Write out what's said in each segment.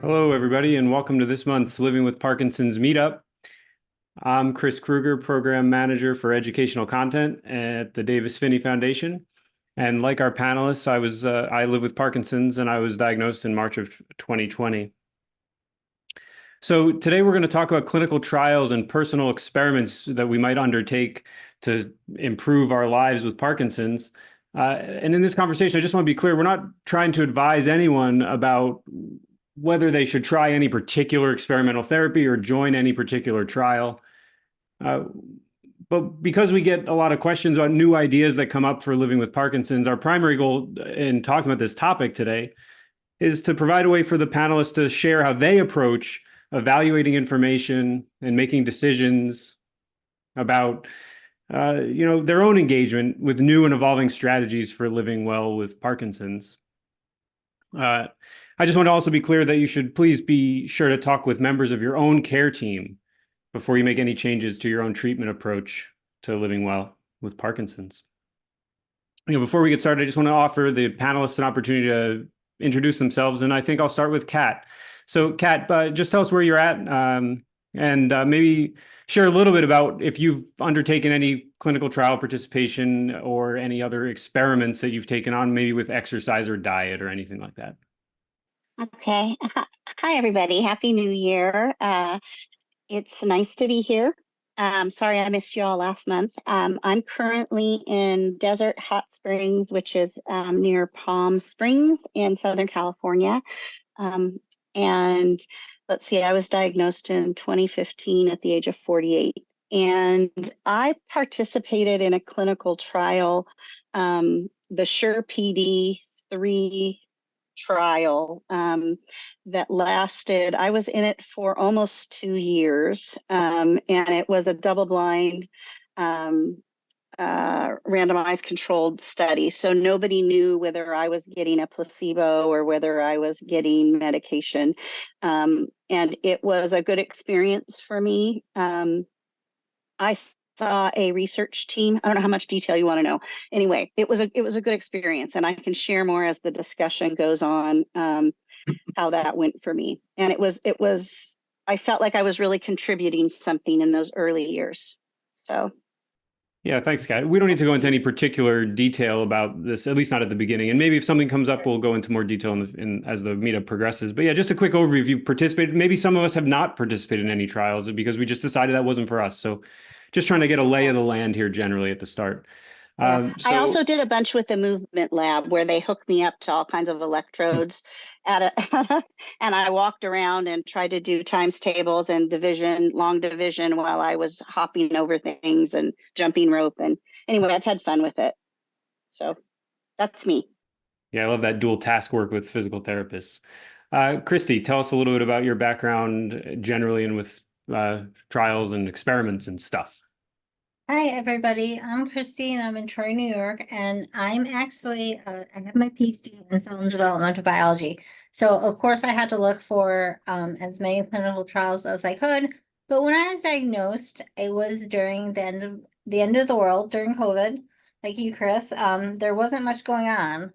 Hello, everybody, and welcome to this month's Living with Parkinson's Meetup. I'm Chris Kruger, Program Manager for Educational Content at the Davis-Phinney Foundation. And like our panelists, I live with Parkinson's, and I was diagnosed in March of 2020. So today we're going to talk about clinical trials and personal experiments that we might undertake to improve our lives with Parkinson's. And in this conversation, I just want to be clear, we're not trying to advise anyone about whether they should try any particular experimental therapy or join any particular trial. But because we get a lot of questions on new ideas that come up for living with Parkinson's, our primary goal in talking about this topic today is to provide a way for the panelists to share how they approach evaluating information and making decisions about their own engagement with new and evolving strategies for living well with Parkinson's. I just want to also be clear that you should please be sure to talk with members of your own care team before you make any changes to your own treatment approach to living well with Parkinson's. Before we get started, I just want to offer the panelists an opportunity to introduce themselves, and I think I'll start with Kat. So Kat, just tell us where you're at, and maybe share a little bit about if you've undertaken any clinical trial participation or any other experiments that you've taken on, maybe with exercise or diet or anything like that. Okay. Hi, everybody. Happy New Year. It's nice to be here. Sorry I missed you all last month. I'm currently in Desert Hot Springs, which is near Palm Springs in Southern California. And let's see, I was diagnosed in 2015 at the age of 48. And I participated in a clinical trial, the SURE-PD 3 trial that lasted, I was in it for almost 2 years, and it was a double-blind randomized controlled study. So nobody knew whether I was getting a placebo or whether I was getting medication. And it was a good experience for me. I saw a research team. I don't know how much detail you want to know. Anyway, it was a good experience, and I can share more as the discussion goes on how that went for me. And it was I felt like I was really contributing something in those early years. So. Yeah, thanks, Kat. We don't need to go into any particular detail about this, at least not at the beginning. And maybe if something comes up, we'll go into more detail as the meetup progresses. But yeah, just a quick overview. If you participated, maybe some of us have not participated in any trials because we just decided that wasn't for us. So just trying to get a lay of the land here generally at the start. Yeah. I also did a bunch with the movement lab where they hooked me up to all kinds of electrodes and I walked around and tried to do times tables and long division while I was hopping over things and jumping rope. And anyway, I've had fun with it. So that's me. Yeah, I love that dual task work with physical therapists. Christy, tell us a little bit about your background generally and with trials and experiments and stuff. Hi, everybody. I'm Christy, and I'm in Troy, New York, and I'm actually, I have my PhD in cell and developmental biology. So, of course, I had to look for as many clinical trials as I could. But when I was diagnosed, it was during the end of the world, during COVID, like you, Chris. There wasn't much going on.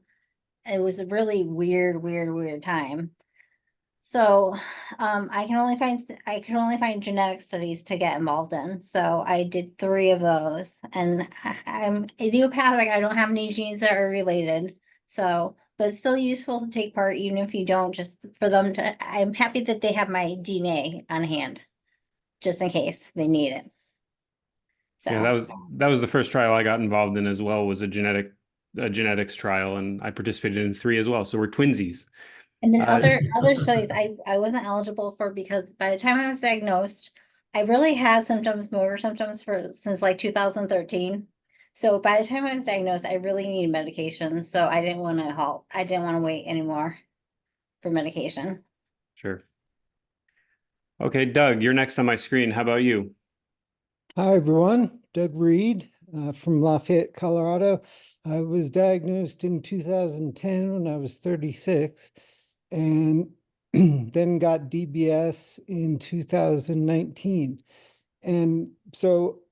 It was a really weird time. So I can only find genetic studies to get involved in. So I did 3 of those, and I'm idiopathic. I don't have any genes that are related. So, but it's still useful to take part, even if you don't, just for them to, I'm happy that they have my DNA on hand, just in case they need it. So yeah, that was the first trial I got involved in as well, was a genetics trial, and I participated in 3 as well. So we're twinsies. And then other studies I wasn't eligible for because by the time I was diagnosed, I really had motor symptoms since like 2013. So by the time I was diagnosed, I really needed medication. So I didn't want to wait anymore for medication. Sure. Okay, Doug, you're next on my screen. How about you? Hi, everyone. Doug Reed from Lafayette, Colorado. I was diagnosed in 2010 when I was 36. And then got DBS in 2019. And so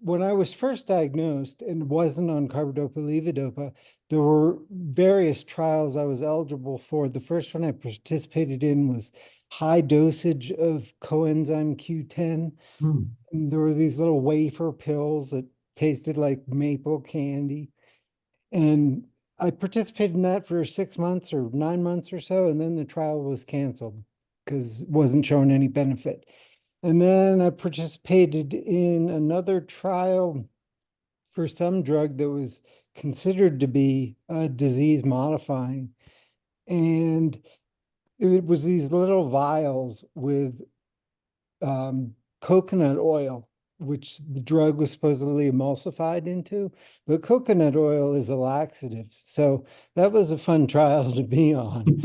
when I was first diagnosed and wasn't on carbidopa levodopa, there were various trials I was eligible for. The first one I participated in was high dosage of coenzyme Q10. And there were these little wafer pills that tasted like maple candy. And I participated in that for 6 months or 9 months or so, and then the trial was canceled because it wasn't showing any benefit. And then I participated in another trial for some drug that was considered to be disease modifying. And it was these little vials with coconut oil, which the drug was supposedly emulsified into. But coconut oil is a laxative. So that was a fun trial to be on.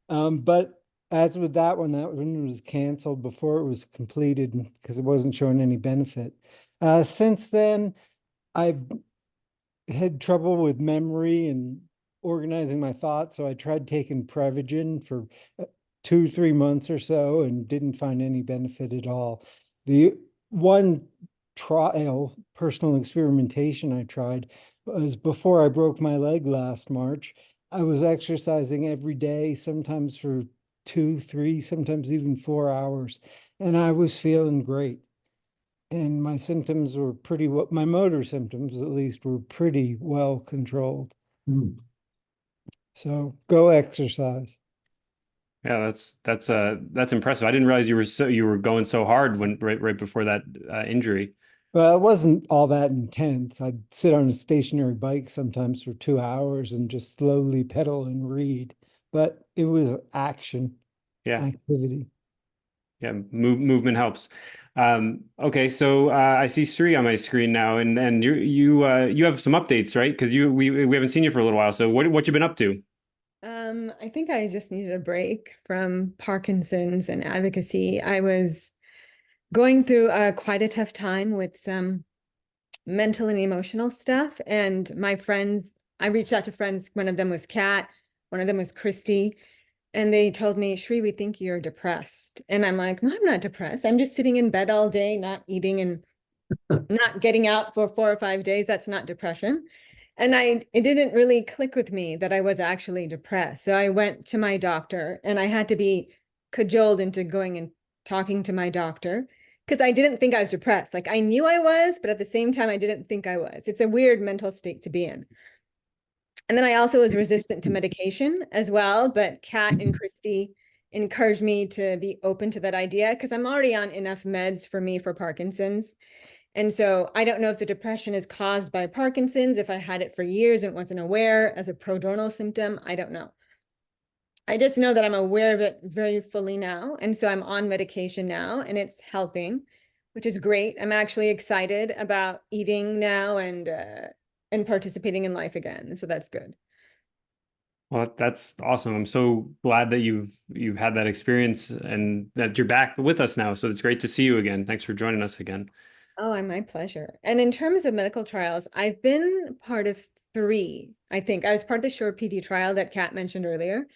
But as with that one was canceled before it was completed because it wasn't showing any benefit. Since then, I've had trouble with memory and organizing my thoughts. So I tried taking Prevagen for 2-3 months or so and didn't find any benefit at all. The one trial, personal experimentation I tried was before I broke my leg last March. I was exercising every day, sometimes for 2, 3, sometimes even 4 hours, and I was feeling great. And my symptoms were pretty well, my motor symptoms at least were pretty well controlled. So go exercise. Yeah, that's impressive. I didn't realize you were going so hard when right before that injury. Well, it wasn't all that intense. I'd sit on a stationary bike sometimes for 2 hours and just slowly pedal and read, but it was action, Yeah, activity. yeah, movement helps. Okay, so I see Sri on my screen now, and you have some updates, right? Because we haven't seen you for a little while. So what you been up to? I think I just needed a break from Parkinson's and advocacy. I was going through quite a tough time with some mental and emotional stuff. And my friends, I reached out to friends. One of them was Kat, one of them was Christy. And they told me, Shri, we think you're depressed. And I'm like, no, I'm not depressed. I'm just sitting in bed all day, not eating and not getting out for 4 or 5 days. That's not depression. And it didn't really click with me that I was actually depressed. So I went to my doctor and I had to be cajoled into going and talking to my doctor because I didn't think I was depressed. Like I knew I was, but at the same time, I didn't think I was. It's a weird mental state to be in. And then I also was resistant to medication as well. But Kat and Christy encouraged me to be open to that idea because I'm already on enough meds for me for Parkinson's. And so I don't know if the depression is caused by Parkinson's, if I had it for years and wasn't aware as a prodromal symptom, I don't know. I just know that I'm aware of it very fully now. And so I'm on medication now and it's helping, which is great. I'm actually excited about eating now and participating in life again. So that's good. Well, that's awesome. I'm so glad that you've had that experience and that you're back with us now. So it's great to see you again. Thanks for joining us again. Oh, my pleasure. And in terms of medical trials, I've been part of 3, I think. I was part of the SHORE PD trial that Kat mentioned earlier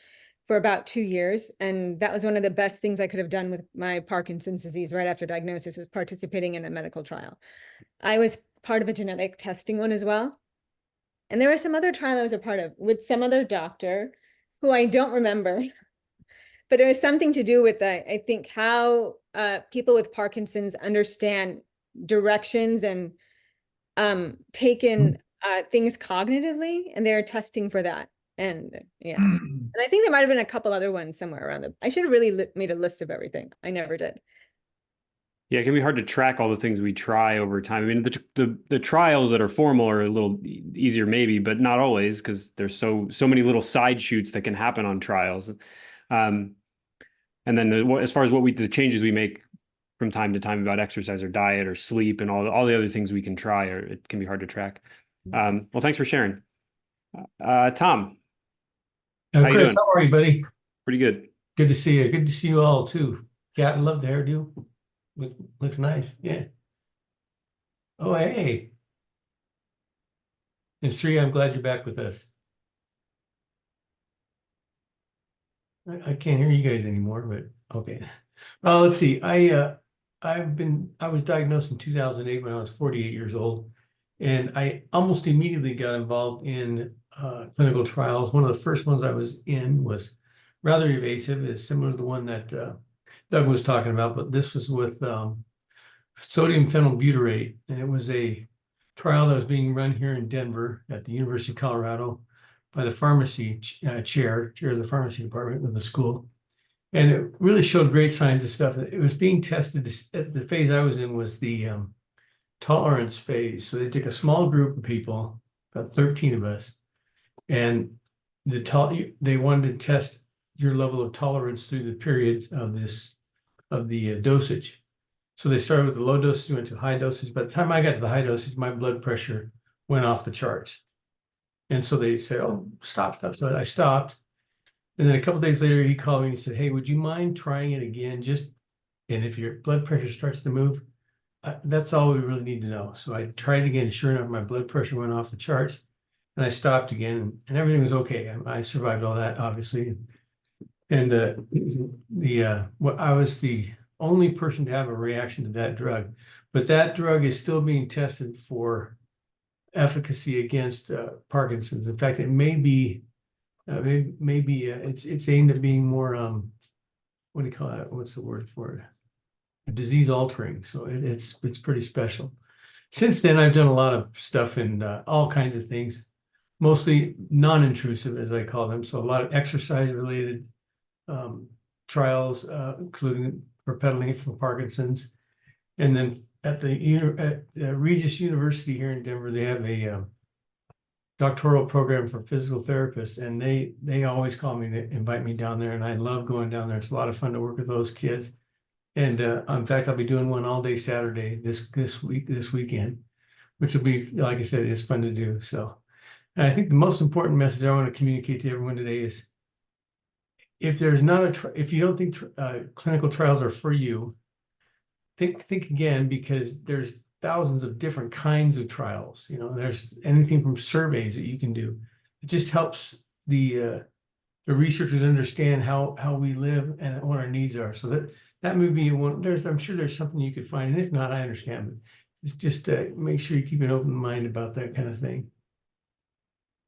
for about 2 years. And that was one of the best things I could have done with my Parkinson's disease right after diagnosis, was participating in a medical trial. I was part of a genetic testing one as well. And there was some other trial I was a part of with some other doctor who I don't remember. But it was something to do with, I think, how people with Parkinson's understand directions and taken things cognitively, and they're testing for that. And yeah, and I think there might have been a couple other ones somewhere around them. I should have really made a list of everything. I never did. Yeah, it can be hard to track all the things we try over time. I mean, the trials that are formal are a little easier maybe, but not always because there's so many little side shoots that can happen on trials. And then as far as the changes we make from time to time about exercise or diet or sleep and all the other things we can try, or it can be hard to track. Well, thanks for sharing. Tom, how you Chris, doing? how are you, buddy? Pretty good. Good to see you. Good to see you all too. Cat, love the hairdo. Looks nice. Yeah. Oh, hey. And Sri, I'm glad you're back with us. I can't hear you guys anymore, but okay. Let's see. I was diagnosed in 2008 when I was 48 years old. And I almost immediately got involved in clinical trials. One of the first ones I was in was rather evasive. It's similar to the one that Doug was talking about, but this was with sodium phenylbutyrate. And it was a trial that was being run here in Denver at the University of Colorado by the pharmacy chair of the pharmacy department of the school. And it really showed great signs of stuff. It was being tested. The phase I was in was the tolerance phase. So they took a small group of people, about 13 of us, and they wanted to test your level of tolerance through the periods of the dosage. So they started with the low dosage, went to high dosage. By the time I got to the high dosage, my blood pressure went off the charts. And so they said, "Oh, stop." So I stopped. And then a couple days later, he called me and he said, "Hey, would you mind trying it again? And if your blood pressure starts to move, that's all we really need to know." So I tried again. Sure enough, my blood pressure went off the charts, and I stopped again, and everything was okay. I survived all that, obviously. And I was the only person to have a reaction to that drug, but that drug is still being tested for efficacy against Parkinson's. In fact, it may be. Maybe it's aimed at being more what do you call it? What's the word for it? Disease altering. So it's pretty special. Since then, I've done a lot of stuff in all kinds of things, mostly non-intrusive, as I call them. So a lot of exercise related trials, including for pedaling for Parkinson's. And then at the Regis University here in Denver, they have a doctoral program for physical therapists, and they always call me to invite me down there, and I love going down there. It's a lot of fun to work with those kids. And in fact, I'll be doing one all day Saturday this weekend, which will be, like I said, it's fun to do. So, and I think the most important message I want to communicate to everyone today is, if there's not if you don't think clinical trials are for you, think again, because there's thousands of different kinds of trials. There's anything from surveys that you can do. It just helps the researchers understand how we live and what our needs are. So that may be one. I'm sure there's something you could find, and if not, I understand. But just make sure you keep an open mind about that kind of thing.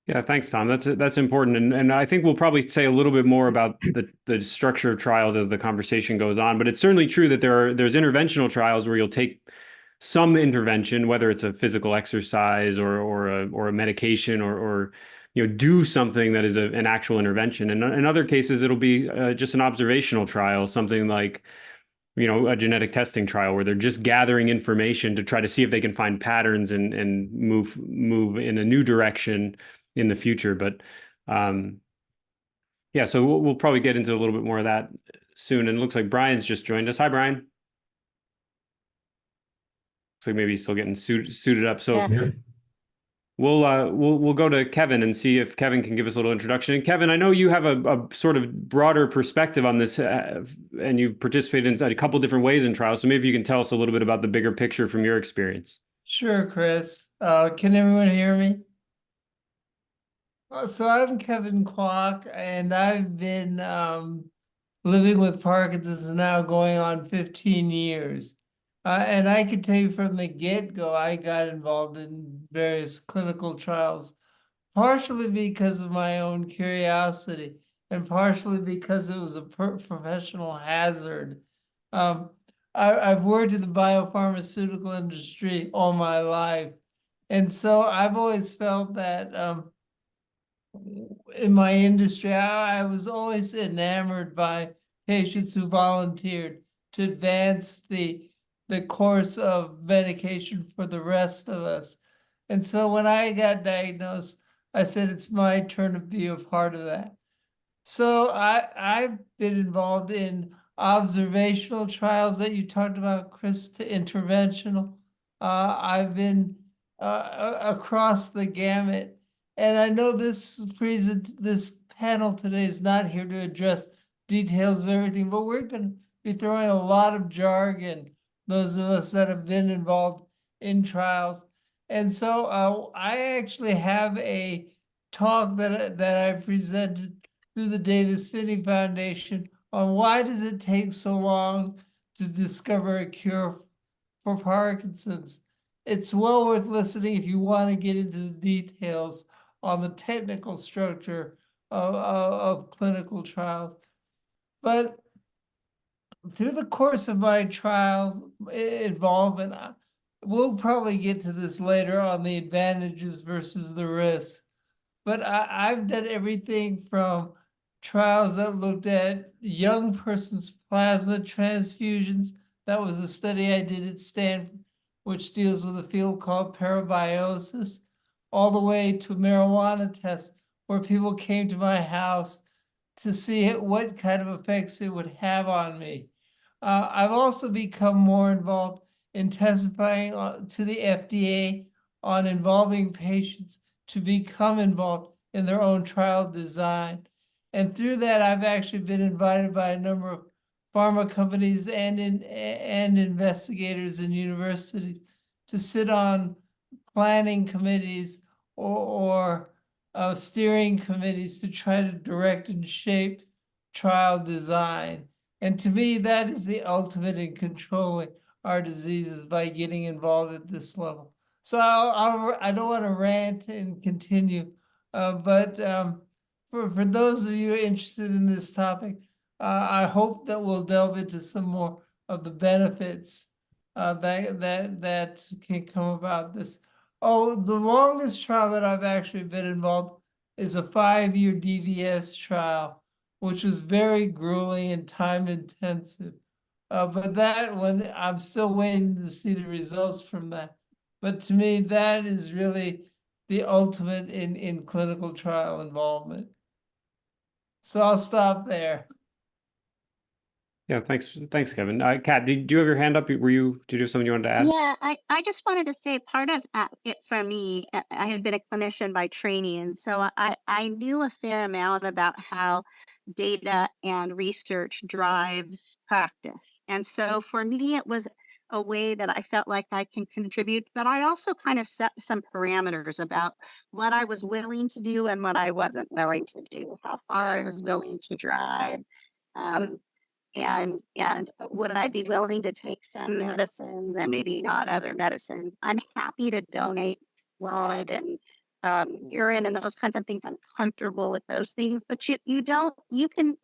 Yeah, thanks, Tom. That's important, and I think we'll probably say a little bit more about the structure of trials as the conversation goes on. But it's certainly true that there's interventional trials where you'll take some intervention, whether it's a physical exercise or a medication or do something that is an actual intervention. And in other cases, it'll be just an observational trial, something like a genetic testing trial where they're just gathering information to try to see if they can find patterns and move in a new direction in the future. But yeah, so we'll probably get into a little bit more of that soon. And it looks like Brian's just joined us. Hi, Brian. Looks like maybe he's still getting suited up. So Yeah. we'll go to Kevin and see if Kevin can give us a little introduction. And Kevin, I know you have a sort of broader perspective on this, and you've participated in a couple different ways in trials. So maybe you can tell us a little bit about the bigger picture from your experience. Sure, Chris. Can everyone hear me? So I'm Kevin Kwok, and I've been living with Parkinson's now going on 15 years. And I can tell you from the get-go, I got involved in various clinical trials, partially because of my own curiosity, and partially because it was a professional hazard. I've worked in the biopharmaceutical industry all my life, and so I've always felt that in my industry, I was always enamored by patients who volunteered to advance the course of medication for the rest of us. And so when I got diagnosed, I said, it's my turn to be a part of that. So I've been involved in observational trials that you talked about, Chris, to interventional. I've been across the gamut. And I know this panel today is not here to address details of everything, but we're going to be throwing a lot of jargon, those of us that have been involved in trials. And so I actually have a talk that I presented through the Davis Phinney Foundation on why does it take so long to discover a cure for Parkinson's. It's well worth listening if you want to get into the details on the technical structure of clinical trials. But through the course of my trials involvement, we'll probably get to this later on the advantages versus the risks. But I've done everything from trials that looked at young person's plasma transfusions. That was a study I did at Stanford, which deals with a field called parabiosis, all the way to marijuana tests, where people came to my house to see what kind of effects it would have on me. I've also become more involved in testifying to the FDA on involving patients to become involved in their own trial design. And through that, I've actually been invited by a number of pharma companies and investigators and universities to sit on planning committees or steering committees to try to direct and shape trial design. And to me, that is the ultimate in controlling our diseases, by getting involved at this level. So I don't want to rant and continue, but for those of you interested in this topic, I hope that we'll delve into some more of the benefits that can come about this. Oh, the longest trial that I've actually been involved is a 5-year DVS trial, which was very grueling and time intensive. But that one, I'm still waiting to see the results from that. But to me, that is really the ultimate in clinical trial involvement. So I'll stop there. Yeah, thanks, Kevin. Kat, did you have your hand up? Did you have something you wanted to add? Yeah, I just wanted to say part of it for me, I had been a clinician by training, and so I knew a fair amount about how data and research drives practice. And so for me, it was a way that I felt like I can contribute, but I also kind of set some parameters about what I was willing to do and what I wasn't willing to do, how far I was willing to drive. Um, and would I be willing to take some medicines and maybe not other medicines? I'm happy to donate blood and urine and those kinds of things. I'm comfortable with those things, but you can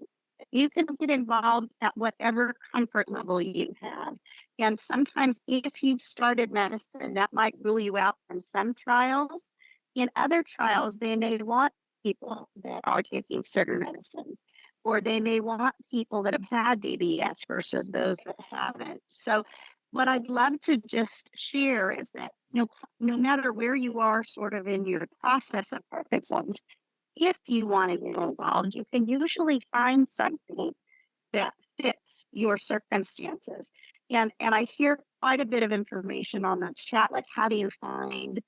get involved at whatever comfort level you have. And sometimes if you've started medicine, that might rule you out from some trials. In other trials, they may want people that are taking certain medicines, or they may want people that have had DBS versus those that haven't. So what I'd love to just share is that no matter where you are sort of in your process of Parkinson's, if you want to get involved, you can usually find something that fits your circumstances. And I hear quite a bit of information on the chat, like how do you find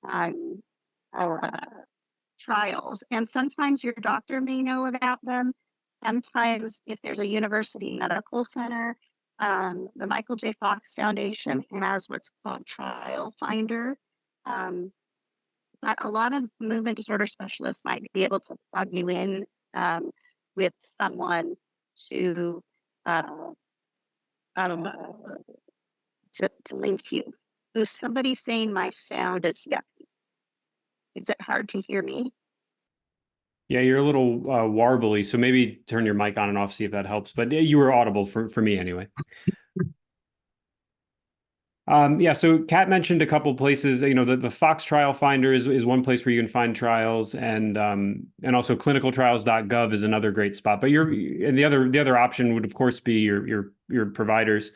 um, trials? And sometimes your doctor may know about them. Sometimes if there's a university medical center, the Michael J. Fox Foundation has what's called Trial Finder. But a lot of movement disorder specialists might be able to plug you in with someone to, I don't know, to link you. There's somebody saying my sound is yucky. Is it hard to hear me? Yeah, you're a little warbly, so maybe turn your mic on and off, see if that helps. But you were audible for me anyway. Yeah, so Kat mentioned a couple places. The Fox Trial Finder is one place where you can find trials, and also clinicaltrials.gov is another great spot. But the other option would of course be your providers,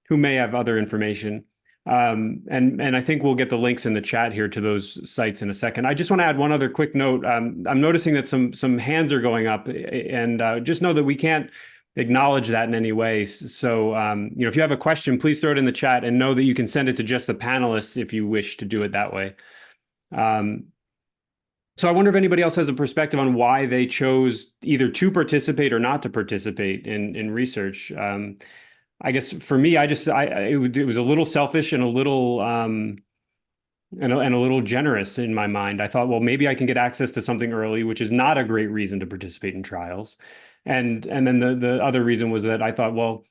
who may have other information. And I think we'll get the links in the chat here to those sites in a second. I just want to add one other quick note. I'm noticing that some hands are going up, and just know that we can't acknowledge that in any way. So, if you have a question, please throw it in the chat, and know that you can send it to just the panelists if you wish to do it that way. So I wonder if anybody else has a perspective on why they chose either to participate or not to participate in research. I guess for me, it was a little selfish and a little and a little generous in my mind. I thought, well, maybe I can get access to something early, which is not a great reason to participate in trials. And then the other reason was that I thought, well,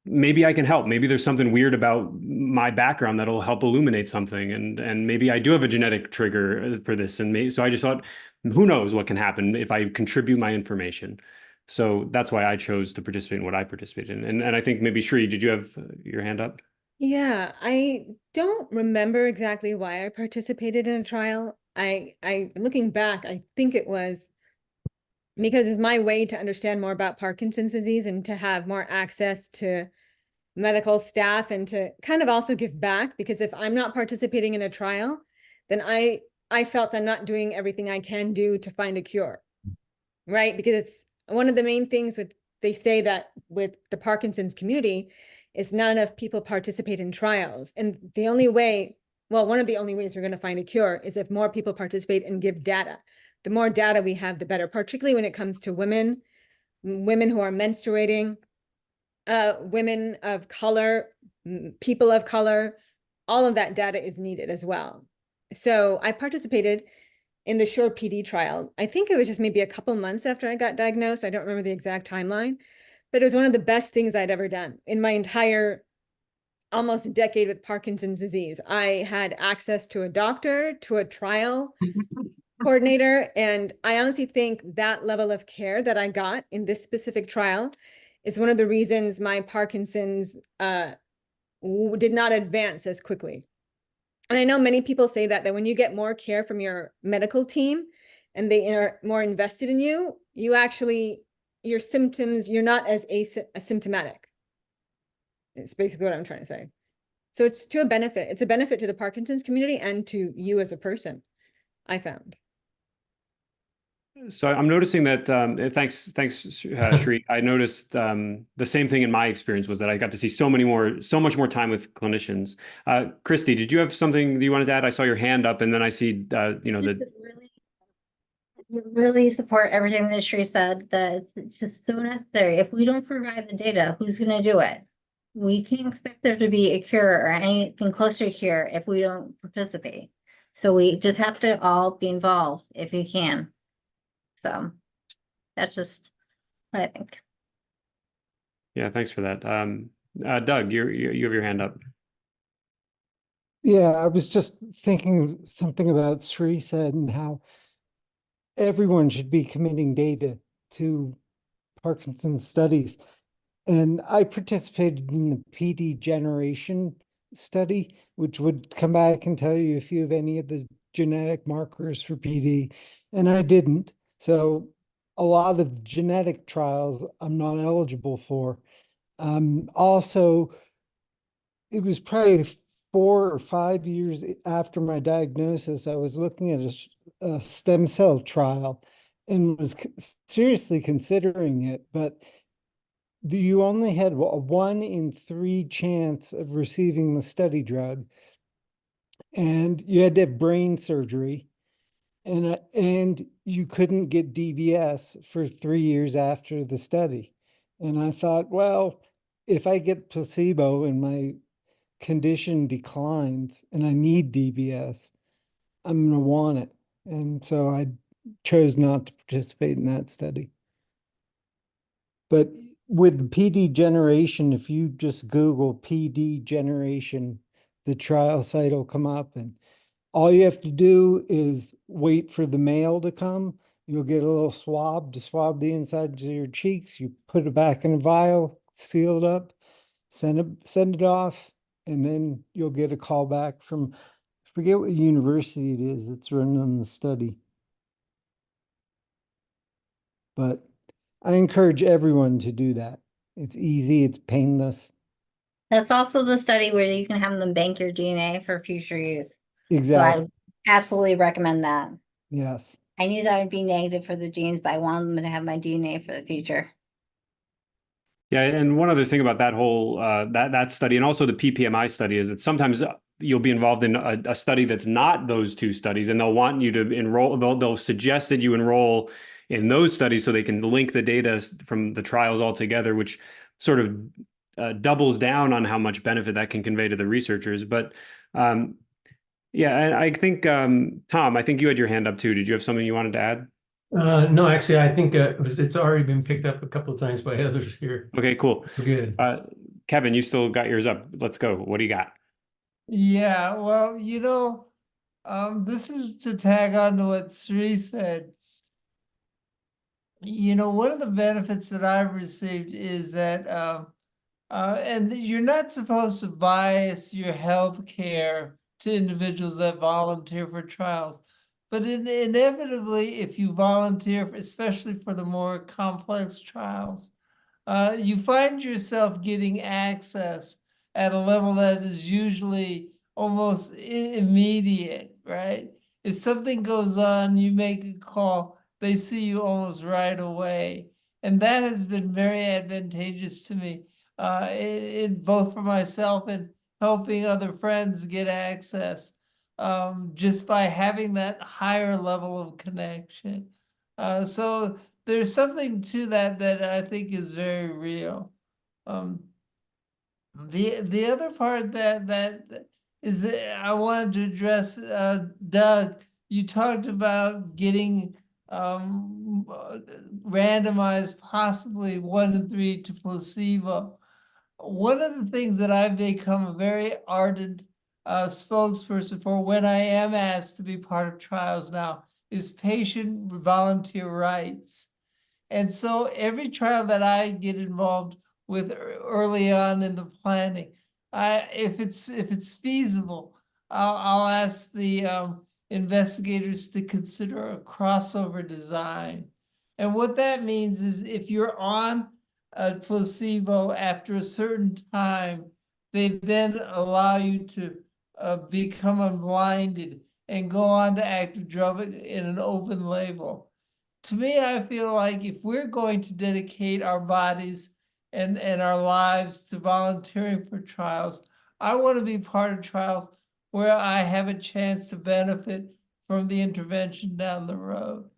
maybe I can help. Maybe there's something weird about my background that'll help illuminate something, and maybe I do have a genetic trigger for this. And maybe, so I just thought, who knows what can happen if I contribute my information. So that's why I chose to participate in what I participated in. And I think maybe Shri, did you have your hand up? Yeah, I don't remember exactly why I participated in a trial. Looking back, I think it was because it's my way to understand more about Parkinson's disease and to have more access to medical staff and to kind of also give back, because if I'm not participating in a trial, then I felt I'm not doing everything I can do to find a cure, right? Because it's one of the main things they say that with the Parkinson's community is not enough people participate in trials. And the only way, well, one of the only ways we're going to find a cure is if more people participate and give data. The more data we have, the better, particularly when it comes to women who are menstruating, women of color, people of color, all of that data is needed as well. So I participated in the SURE PD trial. I think it was just maybe a couple months after I got diagnosed. I don't remember the exact timeline, but it was one of the best things I'd ever done in my entire almost a decade with Parkinson's disease. I had access to a doctor, to a trial coordinator, and I honestly think that level of care that I got in this specific trial is one of the reasons my Parkinson's did not advance as quickly. And I know many people say that when you get more care from your medical team and they are more invested in you, you actually, your symptoms, you're not as asymptomatic. It's basically what I'm trying to say. So it's to a benefit. It's a benefit to the Parkinson's community and to you as a person, I found. So I'm noticing that, thanks, Shri. I noticed the same thing in my experience was that I got to see so much more time with clinicians. Christy, did you have something that you wanted to add? I saw your hand up, and then I see, Really support everything that Shri said, that it's just so necessary. If we don't provide the data, who's going to do it? We can't expect there to be a cure or anything close to a cure if we don't participate. So we just have to all be involved if we can. So that's just what I think. Yeah, thanks for that. Doug, you have your hand up. Yeah, I was just thinking something about Sri said and how everyone should be committing data to Parkinson's studies. And I participated in the PD generation study, which would come back and tell you if you have any of the genetic markers for PD, and I didn't. So a lot of genetic trials I'm not eligible for. Also, it was probably 4 or 5 years after my diagnosis, I was looking at a stem cell trial and was seriously considering it, but you only had a 1 in 3 chance of receiving the study drug, and you had to have brain surgery, and you couldn't get DBS for 3 years after the study. And I thought, well, if I get placebo and my condition declines and I need DBS, I'm going to want it. And so I chose not to participate in that study. But with the PD generation, if you just Google PD generation, the trial site will come up, and all you have to do is wait for the mail to come. You'll get a little swab to swab the insides of your cheeks. You put it back in a vial, seal it up, send it off, and then you'll get a call back from, forget what university it is that's running the study. But I encourage everyone to do that. It's easy, it's painless. That's also the study where you can have them bank your DNA for future use. Exactly. So I absolutely recommend that. Yes. I knew that would be negative for the genes, but I wanted them to have my DNA for the future. Yeah, and one other thing about that whole that study, and also the PPMI study, is that sometimes you'll be involved in a study that's not those two studies, and they'll want you to enroll. They'll suggest that you enroll in those studies so they can link the data from the trials all together, which sort of doubles down on how much benefit that can convey to the researchers. But yeah, and I think Tom, I think you had your hand up too. Did you have something you wanted to add? No, actually, I think it's already been picked up a couple of times by others here. Okay, cool. Good. Kevin, you still got yours up. Let's go. What do you got? Yeah, well, this is to tag on to what Sri said. One of the benefits that I've received is that, and you're not supposed to bias your health care to individuals that volunteer for trials. But inevitably, if you volunteer, especially for the more complex trials, you find yourself getting access at a level that is usually almost immediate, right? If something goes on, you make a call, they see you almost right away. And that has been very advantageous to me, in both for myself and helping other friends get access, just by having that higher level of connection. So there's something to that that I think is very real. The other part that is that I wanted to address, Doug, you talked about getting randomized, possibly 1 to 3 to placebo. One of the things that I've become a very ardent spokesperson for when I am asked to be part of trials now is patient volunteer rights. And so every trial that I get involved with early on in the planning, if it's feasible, I'll ask the investigators to consider a crossover design. And what that means is if you're on a placebo after a certain time, they then allow you to become unblinded and go on to active drug in an open label. To me, I feel like if we're going to dedicate our bodies and our lives to volunteering for trials, I want to be part of trials where I have a chance to benefit from the intervention down the road.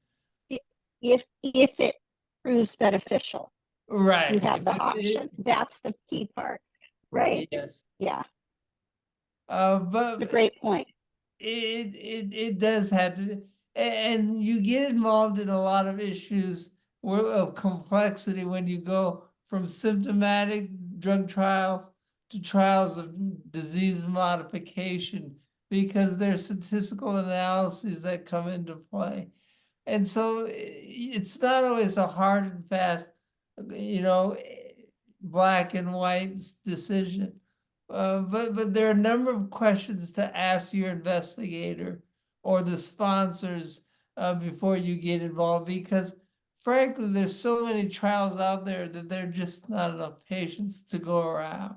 If it proves beneficial, Right. you have the option. That's the key part, right? Yes. Yeah, But it's a great point. it does have to, and you get involved in a lot of issues of complexity when you go from symptomatic drug trials to trials of disease modification, because there's statistical analyses that come into play. And so it's not always a hard and fast, black and white decision. But there are a number of questions to ask your investigator or the sponsors before you get involved, because frankly, there's so many trials out there that there are just not enough patients to go around.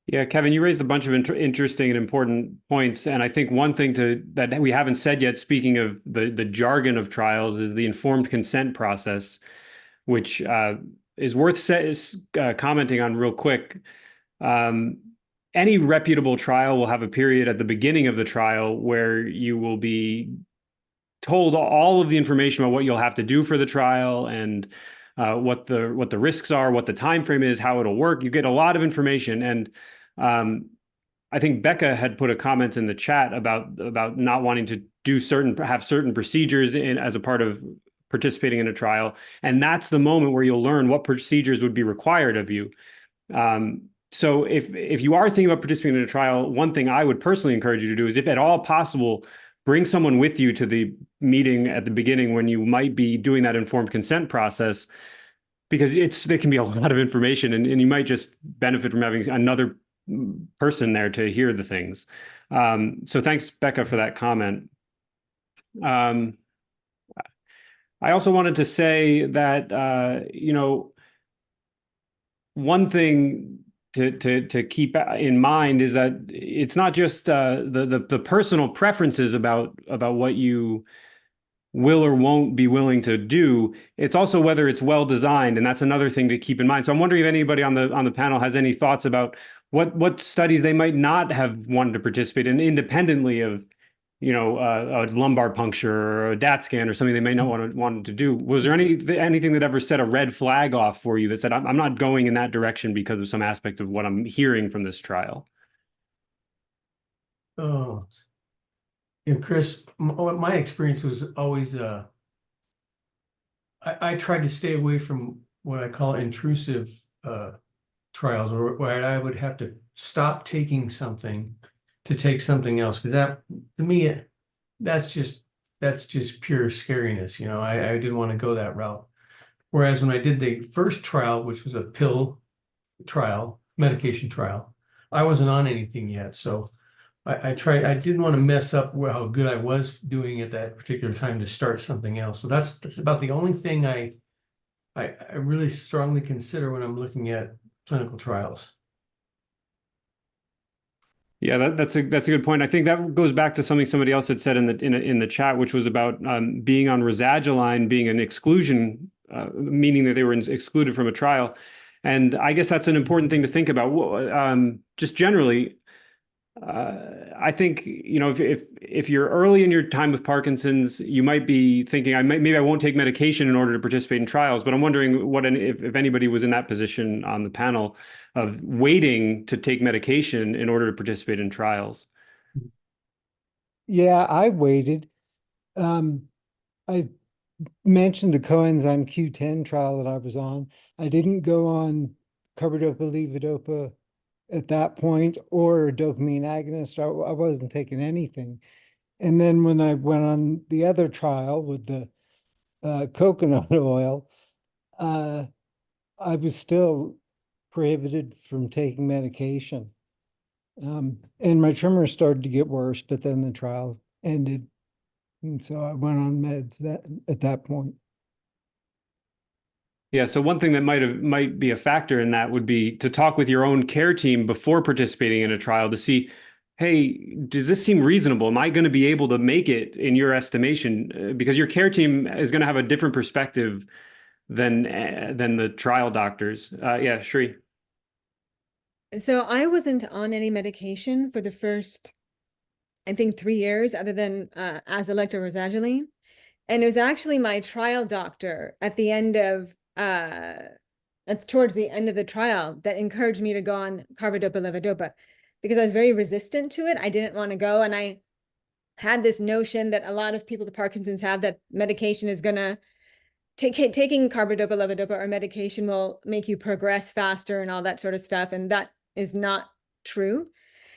Yeah, Kevin, you raised a bunch of interesting and important points, and I think one thing that we haven't said yet, speaking of the jargon of trials, is the informed consent process, which is worth commenting on real quick. Any reputable trial will have a period at the beginning of the trial where you will be told all of the information about what you'll have to do for the trial and what the risks are, what the time frame is, how it'll work. You get a lot of information, and I think Becca had put a comment in the chat about not wanting to do have certain procedures as a part of participating in a trial, and that's the moment where you'll learn what procedures would be required of you. So if you are thinking about participating in a trial, one thing I would personally encourage you to do is, if at all possible, bring someone with you to the meeting at the beginning when you might be doing that informed consent process, because there can be a lot of information, and you might just benefit from having another person there to hear the things. So thanks, Becca, for that comment. I also wanted to say that, one thing to keep in mind is that it's not just the personal preferences about what you will or won't be willing to do. It's also whether it's well designed, and that's another thing to keep in mind. So I'm wondering if anybody on the panel has any thoughts about what studies they might not have wanted to participate in, independently of a lumbar puncture or a DAT scan or something they may not want to do. Was there anything that ever set a red flag off for you that said, I'm not going in that direction because of some aspect of what I'm hearing from this trial? Oh, yeah, Chris, my experience was always, I tried to stay away from what I call intrusive trials, or where I would have to stop taking something to take something else, because that, to me, that's just pure scariness. You know, I didn't want to go that route. Whereas when I did the first trial, which was a pill trial, medication trial, I wasn't on anything yet. So I didn't want to mess up how good I was doing at that particular time to start something else. So that's about the only thing I really strongly consider when I'm looking at clinical trials. Yeah, that's a good point. I think that goes back to something somebody else had said in the chat, which was about being on Razagiline being an exclusion, meaning that they were excluded from a trial. And I guess that's an important thing to think about. Just generally, I think, you know, if you're early in your time with Parkinson's, you might be thinking, maybe I won't take medication in order to participate in trials. But I'm wondering if anybody was in that position on the panel of waiting to take medication in order to participate in trials. Yeah, I waited. I mentioned the coenzyme Q10 trial that I was on. I didn't go on carbidopa levodopa at that point, or a dopamine agonist. I wasn't taking anything. And then when I went on the other trial with the coconut oil, I was still prohibited from taking medication. And my tremors started to get worse, but then the trial ended. And so I went on meds at that point. Yeah, so one thing that might be a factor in that would be to talk with your own care team before participating in a trial to see, hey, does this seem reasonable? Am I going to be able to make it in your estimation? Because your care team is going to have a different perspective than the trial doctors. Yeah, Shri. So I wasn't on any medication for the first, I think, 3 years, other than Azelect or Razagiline. And it was actually my trial doctor at the end of towards the end of the trial that encouraged me to go on carbidopa levodopa, because I was very resistant to it. I didn't want to go, and I had this notion that a lot of people with Parkinson's have, that medication is gonna taking carbidopa levodopa or medication will make you progress faster and all that sort of stuff, and that is not true.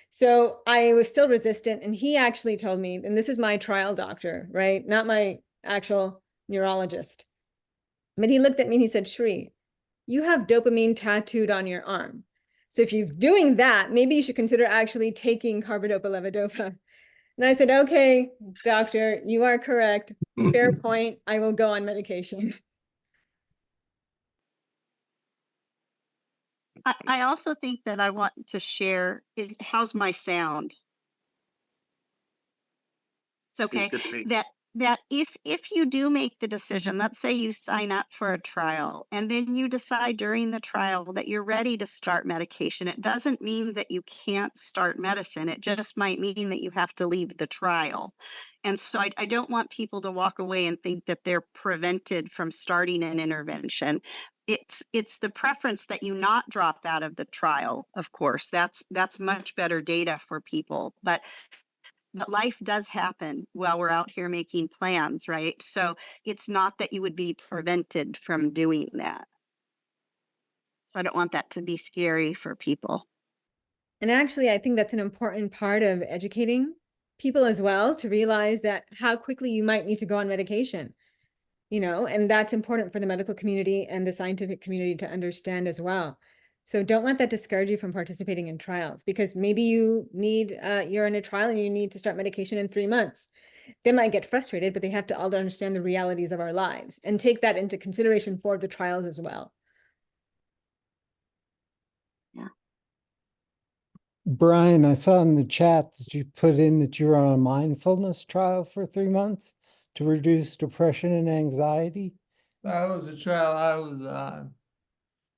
So I was still resistant, and he actually told me, and this is my trial doctor, right? Not my actual neurologist. But he looked at me and he said, Shri, you have dopamine tattooed on your arm. So if you're doing that, maybe you should consider actually taking carbidopa levodopa. And I said, okay, doctor, you are correct. Fair point. I will go on medication. I also think that I want to share is how's my sound? It's okay. That if you do make the decision, let's say you sign up for a trial and then you decide during the trial that you're ready to start medication, it doesn't mean that you can't start medicine. It just might mean that you have to leave the trial. And so I don't want people to walk away and think that they're prevented from starting an intervention. It's the preference that you not drop out of the trial, of course. That's much better data for people. But life does happen while we're out here making plans, right? So it's not that you would be prevented from doing that. So I don't want that to be scary for people. And actually, I think that's an important part of educating people as well, to realize that how quickly you might need to go on medication, you know, and that's important for the medical community and the scientific community to understand as well. So don't let that discourage you from participating in trials, because maybe you need, you're in a trial and you need to start medication in 3 months. They might get frustrated, but they have to all understand the realities of our lives and take that into consideration for the trials as well. Yeah. Brian, I saw in the chat that you put in that you were on a mindfulness trial for 3 months to reduce depression and anxiety. That was a trial I was on.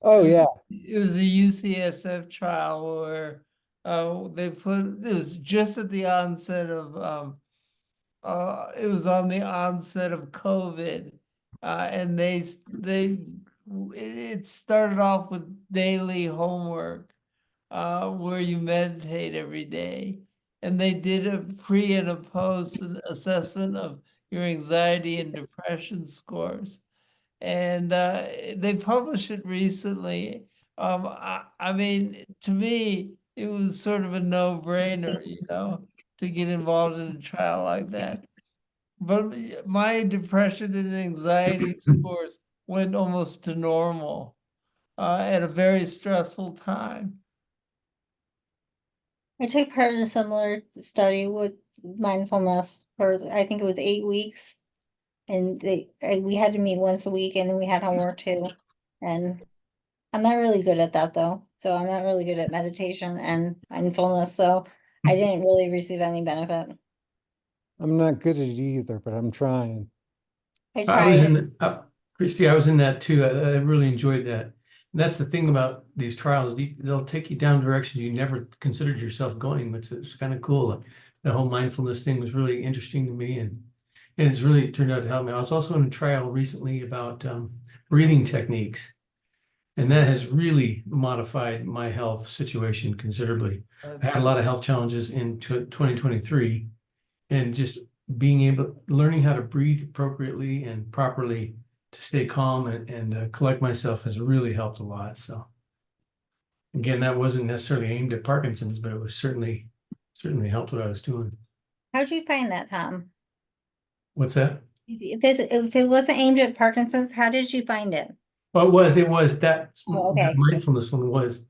Oh, yeah. It was a UCSF trial where it was just at the onset of it was on the onset of COVID, and it started off with daily homework, where you meditate every day, and they did a pre and a post assessment of your anxiety and depression scores. And they published it recently. I mean, to me, it was sort of a no-brainer, to get involved in a trial like that. But my depression and anxiety scores went almost to normal at a very stressful time. I took part in a similar study with mindfulness for, I think it was 8 weeks. And we had to meet once a week and then we had homework too. And I'm not really good at that though. So I'm not really good at meditation and mindfulness. So I didn't really receive any benefit. I'm not good at it either, but I'm trying. I I was tried. in, Christy, I was in that too. I really enjoyed that. And that's the thing about these trials. They'll take you down directions you never considered yourself going, which is kind of cool. The whole mindfulness thing was really interesting to me, and it's really turned out to help me. I was also in a trial recently about breathing techniques, and that has really modified my health situation considerably. I had a lot of health challenges in 2023, and just learning how to breathe appropriately and properly to stay calm and collect myself has really helped a lot. So again, that wasn't necessarily aimed at Parkinson's, but it was certainly helped what I was doing. How'd you find that, Tom? What's that? If it wasn't aimed at Parkinson's, how did you find it? Well, it was that Oh, okay. that mindfulness one was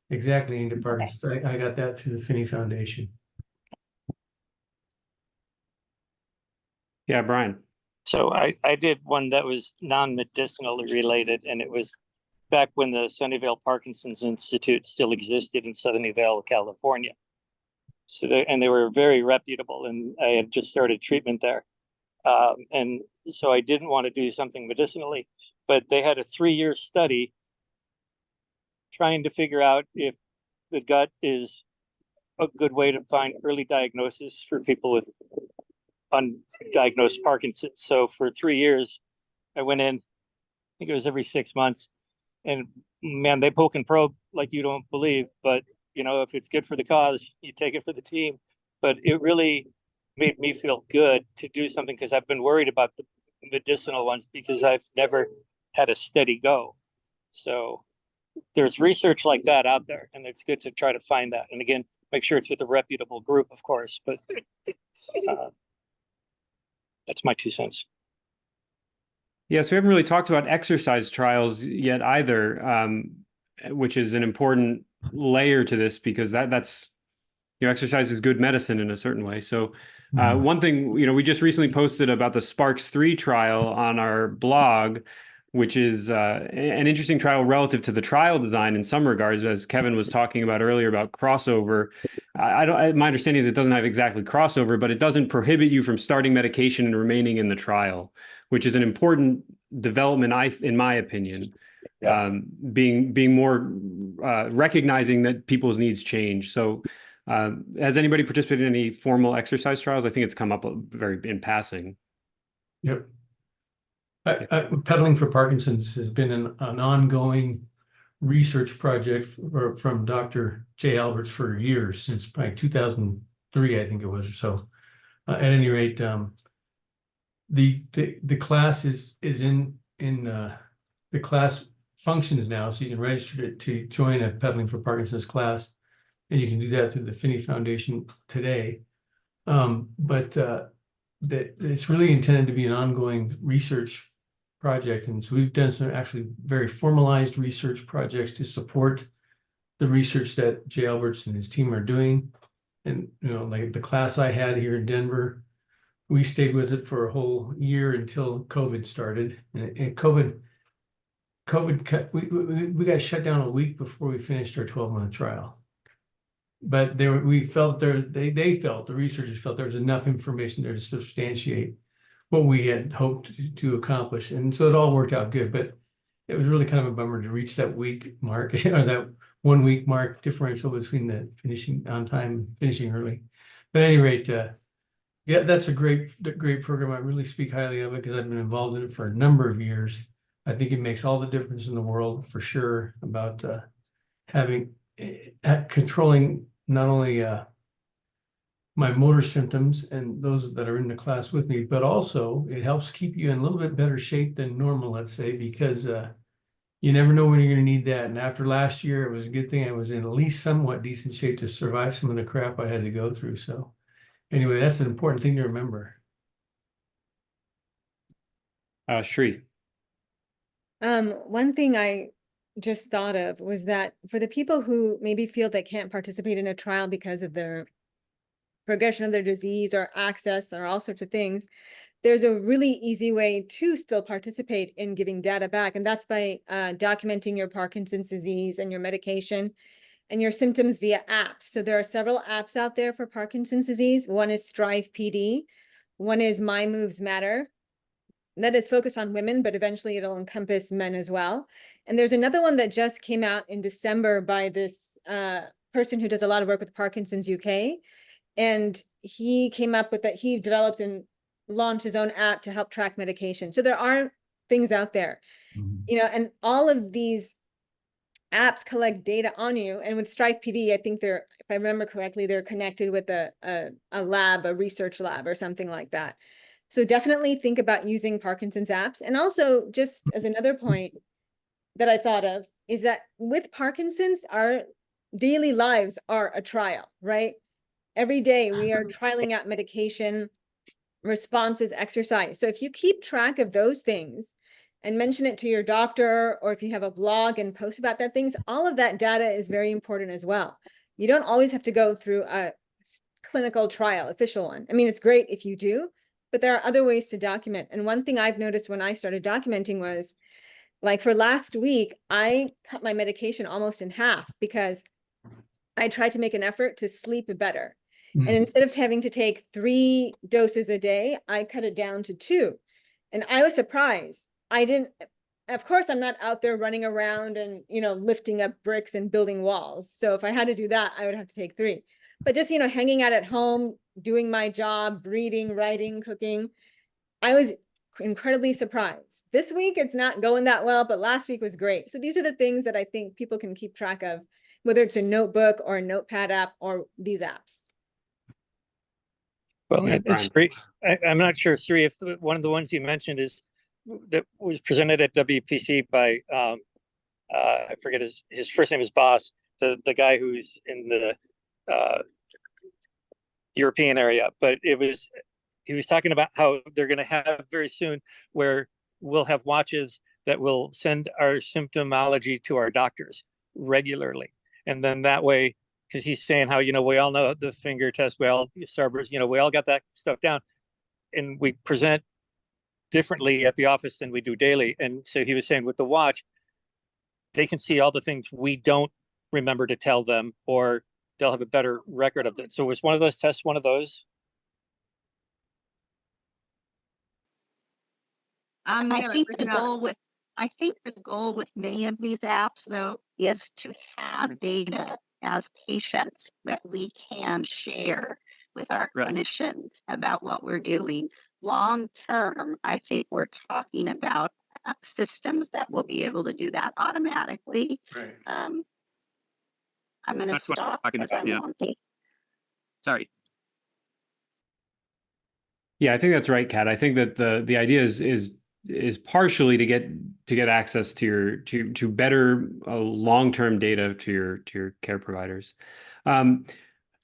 exactly aimed at Okay. Parkinson's. I got that through the Phinney Foundation. Yeah, Brian. So I did one that was non-medicinally related, and it was back when the Sunnyvale Parkinson's Institute still existed in Sunnyvale, California. So they were very reputable, and I had just started treatment there. And so I didn't want to do something medicinally, but they had a 3-year study trying to figure out if the gut is a good way to find early diagnosis for people with undiagnosed Parkinson's. So for 3 years, I went in, I think it was every 6 months, and man, they poke and probe like you don't believe, but if it's good for the cause, you take it for the team. But it really made me feel good to do something, because I've been worried about the medicinal ones because I've never had a steady go. So there's research like that out there, and it's good to try to find that. And again, make sure it's with a reputable group, of course, but that's my 2 cents. Yeah, so we haven't really talked about exercise trials yet either, which is an important layer to this, because that's exercise is good medicine in a certain way. So one thing, we just recently posted about the SPARKS-3 trial on our blog, which is an interesting trial relative to the trial design in some regards, as Kevin was talking about earlier about crossover. My understanding is it doesn't have exactly crossover, but it doesn't prohibit you from starting medication and remaining in the trial, which is an important development, in my opinion. Yeah. Being more recognizing that people's needs change. So has anybody participated in any formal exercise trials? I think it's come up very in passing. Yep. Pedaling for Parkinson's has been an ongoing research project from Dr. Jay Alberts for years, since probably 2003, I think it was, or so. At any rate, the class is in the class functions now, so you can register to join a Pedaling for Parkinson's class, and you can do that through the Phinney Foundation today. But it's really intended to be an ongoing research project, and so we've done some actually very formalized research projects to support the research that Jay Alberts and his team are doing. And like the class I had here in Denver, we stayed with it for a whole year until COVID started, and COVID we got shut down a week before we finished our 12-month trial. But the researchers felt there was enough information there to substantiate what we had hoped to accomplish. And so it all worked out good, but it was really kind of a bummer to reach that week mark or that 1 week mark differential between the finishing on time and finishing early. But at any rate, yeah, that's a great program. I really speak highly of it because I've been involved in it for a number of years. I think it makes all the difference in the world for sure about controlling not only my motor symptoms and those that are in the class with me, but also it helps keep you in a little bit better shape than normal, let's say, because you never know when you're going to need that. And after last year, it was a good thing I was in at least somewhat decent shape to survive some of the crap I had to go through. So anyway, that's an important thing to remember. Shri. One thing I just thought of was that for the people who maybe feel they can't participate in a trial because of their progression of their disease or access or all sorts of things, there's a really easy way to still participate in giving data back, and that's by documenting your Parkinson's disease and your medication and your symptoms via apps. So there are several apps out there for Parkinson's disease. One is Strive PD, one is My Moves Matter. That is focused on women, but eventually it'll encompass men as well. And there's another one that just came out in December by this person who does a lot of work with Parkinson's UK. And he came up with that. He developed and launched his own app to help track medication. So there are things out there, you know, and all of these apps collect data on you. And with Strive PD, I think they're, if I remember correctly, they're connected with a lab, a research lab or something like that. So definitely think about using Parkinson's apps. And also, just as another point that I thought of, is that with Parkinson's, our daily lives are a trial, right? Every day we are trialing out medication, responses, exercise. So if you keep track of those things and mention it to your doctor, or if you have a blog and post about that things, all of that data is very important as well. You don't always have to go through a clinical trial, official one. I mean, it's great if you do, but there are other ways to document. And one thing I've noticed when I started documenting was, like for last week, I cut my medication almost in half because I tried to make an effort to sleep better. And instead of having to take 3 doses a day, I cut it down to 2. And I was surprised. Of course, I'm not out there running around and, you know, lifting up bricks and building walls. So if I had to do that, I would have to take 3. But just, you know, hanging out at home, doing my job, reading, writing, cooking, I was incredibly surprised. This week, it's not going that well, but last week was great. So these are the things that I think people can keep track of, whether it's a notebook or a notepad app or these apps. Well, it's great. I'm not sure, Sri, if one of the ones you mentioned is that was presented at WPC by I forget his first name is Boss, the guy who's in the European area, but he was talking about how they're going to have very soon where we'll have watches that will send our symptomology to our doctors regularly, and then that way, because he's saying how, you know, we all know the finger test, we all Starburst, you know, we all got that stuff down, and we present differently at the office than we do daily. And so he was saying with the watch, they can see all the things we don't remember to tell them, or they'll have a better record of it. So was one of those tests one of those? I think the goal with many of these apps, though, is to have data as patients that we can share with our clinicians about what we're doing. Long term, I think we're talking about systems that will be able to do that automatically. Right. I'm going to stop. Sorry. Yeah, I think that's right, Kat. I think that the idea is partially to get access to your to better long-term data to your care providers.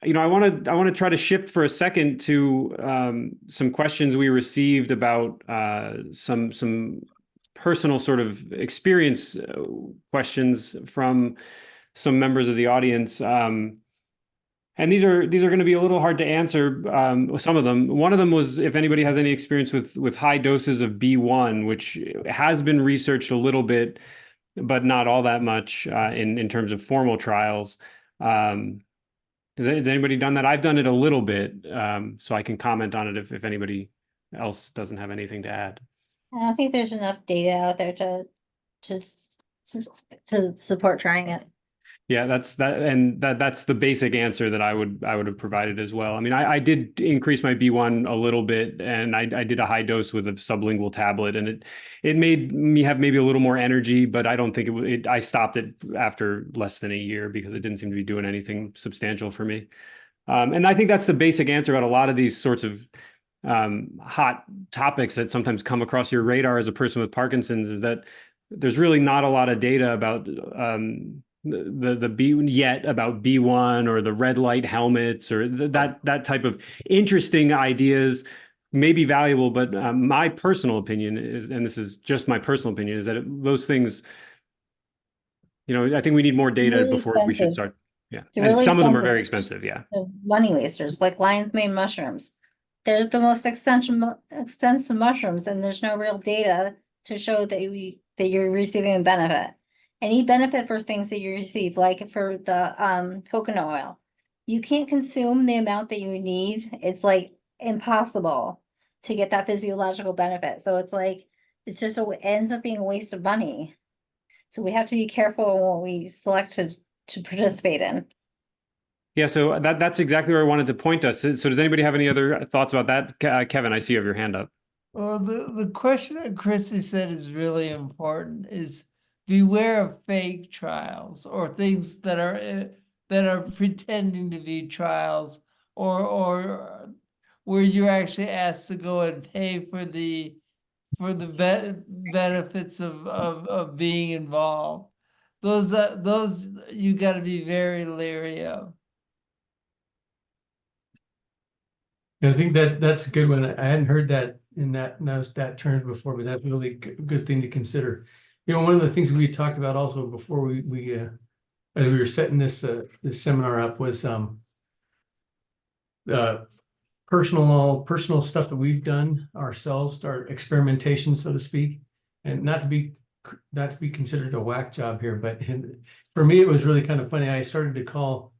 You know, I want to try to shift for a second to some questions we received about some personal sort of experience questions from some members of the audience. And these are going to be a little hard to answer, some of them. One of them was if anybody has any experience with high doses of B1, which has been researched a little bit, but not all that much in terms of formal trials. Has anybody done that? I've done it a little bit, so I can comment on it if anybody else doesn't have anything to add. I don't think there's enough data out there to support trying it. Yeah, that's the basic answer that I would have provided as well. I mean, I did increase my B1 a little bit, and I did a high dose with a sublingual tablet, and it made me have maybe a little more energy, but I don't think I stopped it after less than a year because it didn't seem to be doing anything substantial for me. And I think that's the basic answer about a lot of these sorts of hot topics that sometimes come across your radar as a person with Parkinson's, is that there's really not a lot of data about the B yet about B1 or the red light helmets or that type of interesting ideas may be valuable, but my personal opinion is, and this is just my personal opinion, is that those things, I think we need more data Really before we should expensive. start. Yeah, They're and really some of them are expensive. very expensive. Yeah. They're money wasters, like lion's mane mushrooms. They're the most extensive mushrooms, and there's no real data to show that you're receiving a benefit. Any benefit for things that you receive, like for the coconut oil, you can't consume the amount that you need. It's like impossible to get that physiological benefit. So it's like it ends up being a waste of money. So we have to be careful in what we select to participate in. Yeah, so that's exactly where I wanted to point us. So does anybody have any other thoughts about that? Kevin, I see you have your hand up. Well, the question that Christy said is really important, is beware of fake trials or things that are pretending to be trials, or where you're actually asked to go and pay for the benefits of being involved. Those you got to be very leery of. I think that's a good one. I hadn't heard that in that terms before, but that's really good thing to consider. One of the things we talked about also before we as we were setting this seminar up was personal stuff that we've done ourselves, our experimentation, so to speak, and not to be considered a whack job here, but for me it was really kind of funny. I started to call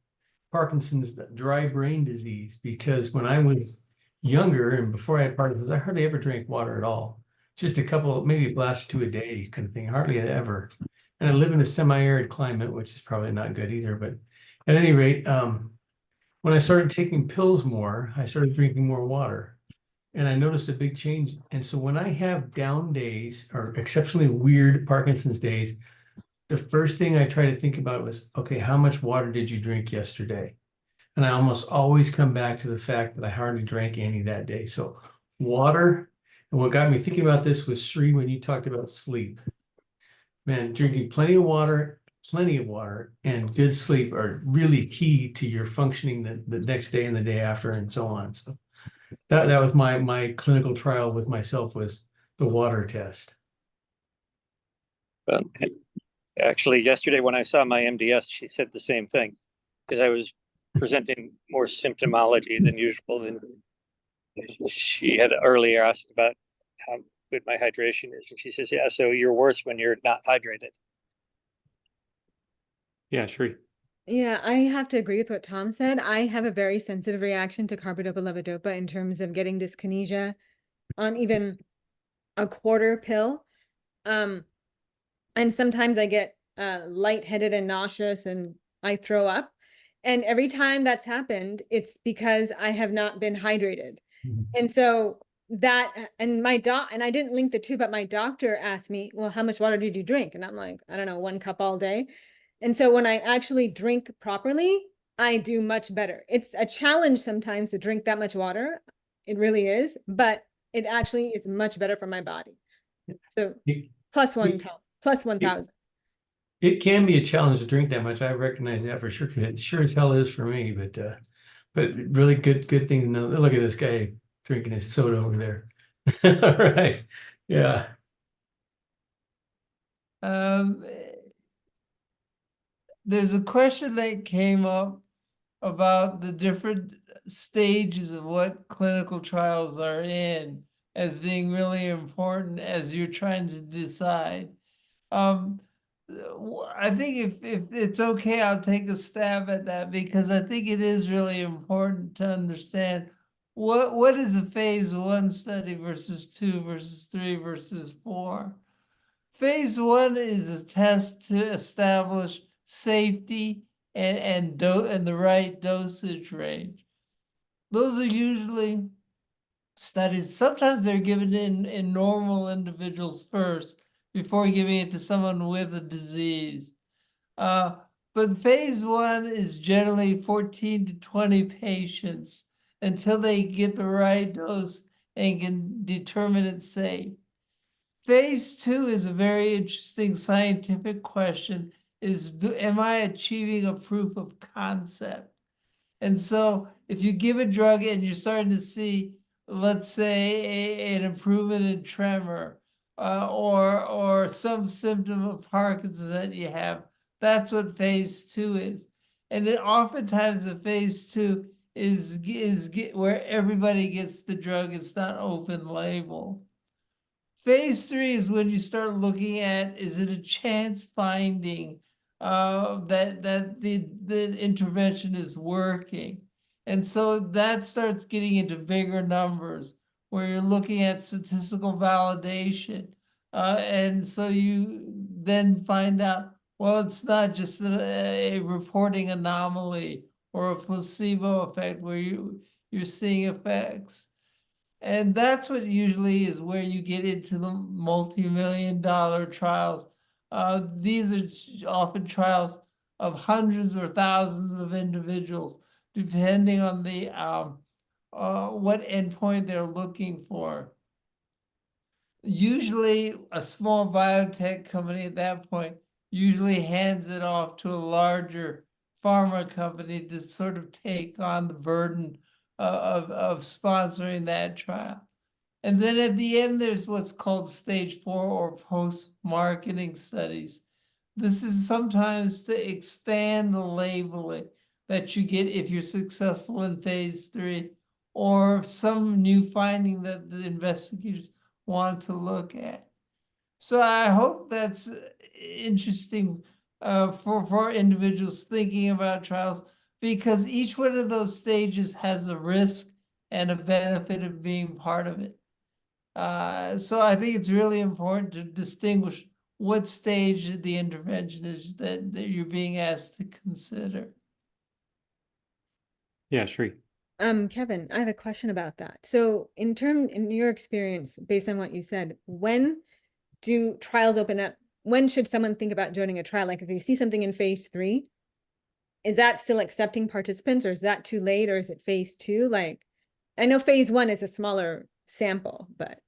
Parkinson's dry brain disease, because when I was younger and before I had Parkinson's, I hardly ever drank water at all. Just a couple, maybe a glass or two a day kind of thing, hardly ever. And I live in a semi-arid climate, which is probably not good either. But at any rate, when I started taking pills more, I started drinking more water. And I noticed a big change. And so when I have down days or exceptionally weird Parkinson's days, the first thing I try to think about was, okay, how much water did you drink yesterday? And I almost always come back to the fact that I hardly drank any that day. So water, and what got me thinking about this was Sri, when you talked about sleep. Man, drinking plenty of water and good sleep are really key to your functioning the next day and the day after and so on. So that was my clinical trial with myself, was the water test. Actually, yesterday when I saw my MDS, she said the same thing, because I was presenting more symptomology than usual. And she had earlier asked about how good my hydration is. And she says, yeah, so you're worse when you're not hydrated. Yeah, sure. Yeah, I have to agree with what Tom said. I have a very sensitive reaction to carbidopa levodopa in terms of getting dyskinesia on even a quarter pill. And sometimes I get lightheaded and nauseous and I throw up. And every time that's happened, it's because I have not been hydrated. And so and I didn't link the two, but my doctor asked me, well, how much water did you drink? And I'm like, I don't know, 1 cup all day. And so when I actually drink properly, I do much better. It's a challenge sometimes to drink that much water. It really is, but it actually is much better for my body. So plus 1,000. It can be a challenge to drink that much. I recognize that for sure. It sure as hell is for me, but really good thing to know. Look at this guy drinking his soda over there. All right. Yeah. There's a question that came up about the different stages of what clinical trials are in as being really important as you're trying to decide. I think if it's okay, I'll take a stab at that, because I think it is really important to understand what is a phase 1 study versus 2 versus 3 versus 4. Phase 1 is a test to establish safety and the right dosage range. Those are usually studies. Sometimes they're given in normal individuals first before giving it to someone with a disease. But phase 1 is generally 14 to 20 patients until they get the right dose and can determine it's safe. Phase 2 is a very interesting scientific question, am I achieving a proof of concept? And so if you give a drug and you're starting to see, let's say, an improvement in tremor, or some symptom of Parkinson's that you have, that's what phase 2 is. And then oftentimes the phase 2 is where everybody gets the drug. It's not open label. Phase 3 is when you start looking at, is it a chance finding that the intervention is working? And so that starts getting into bigger numbers where you're looking at statistical validation. And so you then find out, well, it's not just a reporting anomaly or a placebo effect where you're seeing effects. And that's what usually is where you get into the multi-million-dollar trials. These are often trials of hundreds or thousands of individuals, depending on the what endpoint they're looking for. Usually, a small biotech company at that point usually hands it off to a larger pharma company to sort of take on the burden of sponsoring that trial. And then at the end, there's what's called stage 4 or post-marketing studies. This is sometimes to expand the labeling that you get if you're successful in phase 3, or some new finding that the investigators want to look at. So I hope that's interesting for individuals thinking about trials, because each one of those stages has a risk and a benefit of being part of it. So I think it's really important to distinguish what stage the intervention is that you're being asked to consider. Yeah, Shri. Kevin, I have a question about that. So in your experience, based on what you said, when do trials open up? When should someone think about joining a trial? Like if they see something in phase 3, is that still accepting participants, or is that too late, or is it phase 2? Like, I know phase 1 is a smaller sample, but.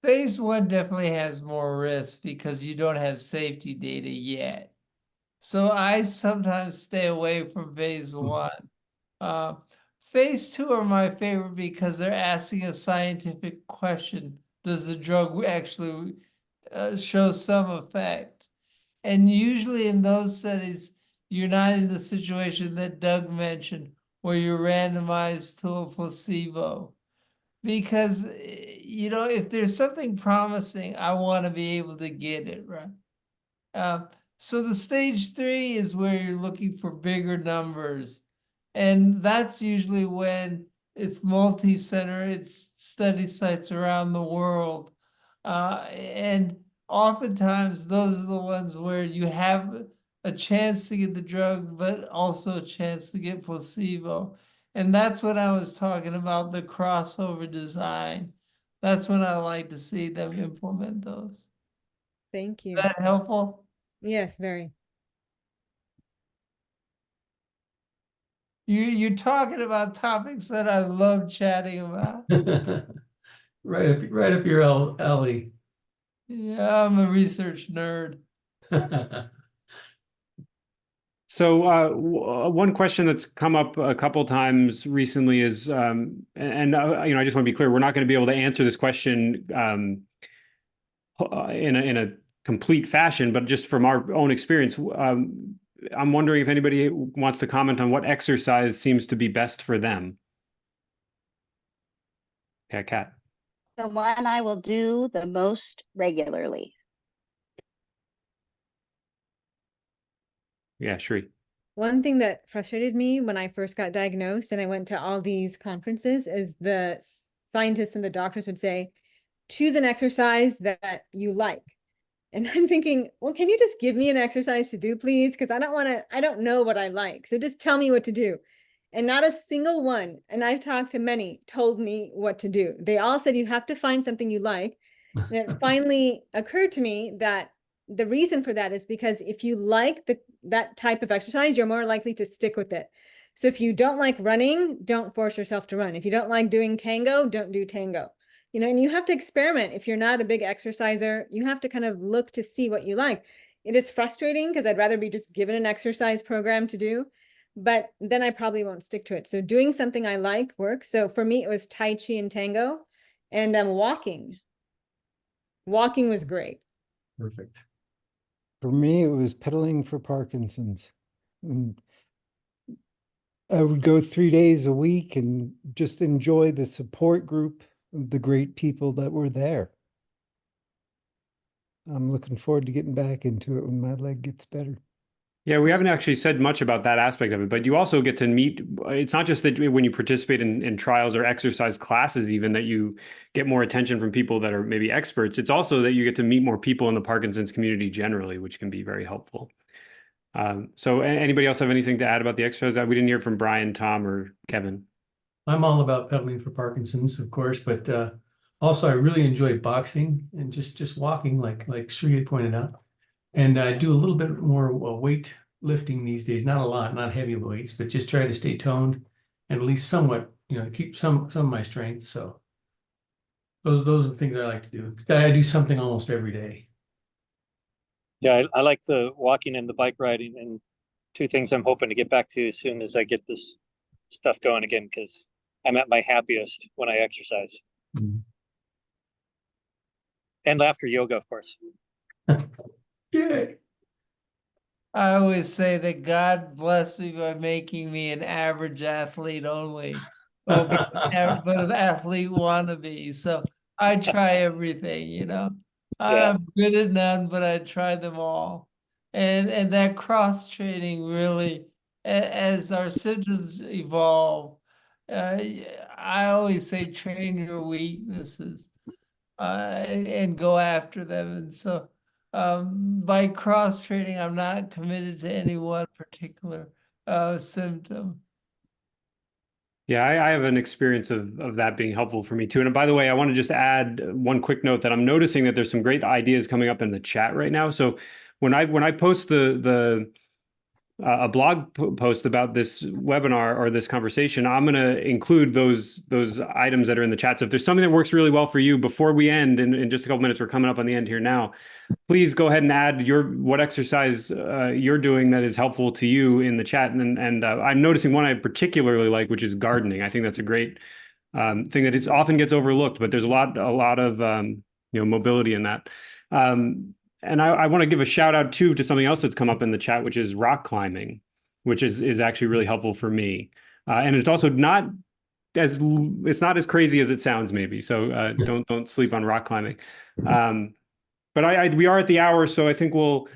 Phase 1 definitely has more risk because you don't have safety data yet. So I sometimes stay away from phase 1. Phase 2 are my favorite because they're asking a scientific question. Does the drug actually show some effect? And usually in those studies, you're not in the situation that Doug mentioned, where you're randomized to a placebo. Because, if there's something promising, I want to be able to get it, right? So the stage 3 is where you're looking for bigger numbers. And that's usually when it's multi-center, it's study sites around the world. And oftentimes those are the ones where you have a chance to get the drug, but also a chance to get placebo. And that's when I was talking about the crossover design. That's when I like to see them implement those. Thank you. Is that helpful? Yes, very. You're talking about topics that I love chatting about. Right up your alley. Yeah, I'm a research nerd. So one question that's come up a couple times recently is, I just want to be clear, we're not going to be able to answer this question in a complete fashion, but just from our own experience, I'm wondering if anybody wants to comment on what exercise seems to be best for them. Yeah, Kat. The one I will do the most regularly. Yeah, Shri. One thing that frustrated me when I first got diagnosed and I went to all these conferences is the scientists and the doctors would say, choose an exercise that you like. And I'm thinking, well, can you just give me an exercise to do, please? Because I don't know what I like. So just tell me what to do. And not a single one, and I've talked to many, told me what to do. They all said you have to find something you like. And it finally occurred to me that the reason for that is because if you like that type of exercise, you're more likely to stick with it. So if you don't like running, don't force yourself to run. If you don't like doing tango, don't do tango. you know, and you have to experiment. If you're not a big exerciser, you have to kind of look to see what you like. It is frustrating because I'd rather be just given an exercise program to do, but then I probably won't stick to it. So doing something I like works. So for me, it was Tai Chi and Tango, and walking. Walking was great. Perfect. For me, it was pedaling for Parkinson's. And I would go 3 days a week and just enjoy the support group of the great people that were there. I'm looking forward to getting back into it when my leg gets better. Yeah, we haven't actually said much about that aspect of it, but you also get to meet, it's not just that when you participate in trials or exercise classes, even that you get more attention from people that are maybe experts. It's also that you get to meet more people in the Parkinson's community generally, which can be very helpful. So anybody else have anything to add about the exercise? We didn't hear from Brian, Tom, or Kevin. I'm all about pedaling for Parkinson's, of course, but also I really enjoy boxing and just walking, like Sergey pointed out. And I do a little bit more weight lifting these days, not a lot, not heavy weights, but just try to stay toned and at least somewhat, you know, keep some of my strength. So those are the things I like to do. I do something almost every day. Yeah, I like the walking and the bike riding, and two things I'm hoping to get back to as soon as I get this stuff going again, because I'm at my happiest when I exercise. Mm-hmm. And laughter yoga, of course. Yeah. I always say that God blessed me by making me an average athlete only, but an athlete wannabe. So I try everything, you know. Yeah. I'm good at none, but I try them all. And that cross training really, as our symptoms evolve, I always say train your weaknesses and go after them. And so by cross training, I'm not committed to any one particular symptom. Yeah, I have an experience of that being helpful for me too. And by the way, I want to just add one quick note that I'm noticing that there's some great ideas coming up in the chat right now. So when I post a blog post about this webinar or this conversation, I'm going to include those items that are in the chat. So if there's something that works really well for you before we end, in just a couple minutes, we're coming up on the end here now, please go ahead and add what exercise you're doing that is helpful to you in the chat. And I'm noticing one I particularly like, which is gardening. I think that's a great thing that often gets overlooked, but there's a lot of mobility in that. And I want to give a shout out too to something else that's come up in the chat, which is rock climbing, which is actually really helpful for me. And it's also not as crazy as it sounds, maybe. So don't sleep on rock climbing. But we are at the hour, so I think we'll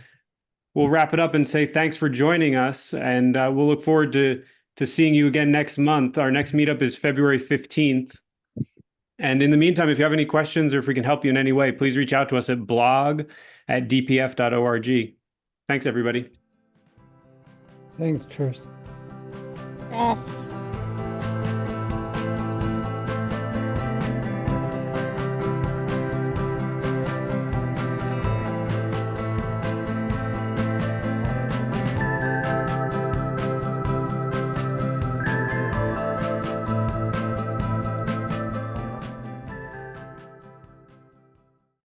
wrap it up and say thanks for joining us, and we'll look forward to seeing you again next month. Our next meetup is February 15th. And in the meantime, if you have any questions or if we can help you in any way, please reach out to us at blog@dpf.org. Thanks, everybody. Thanks, Chris. Yes.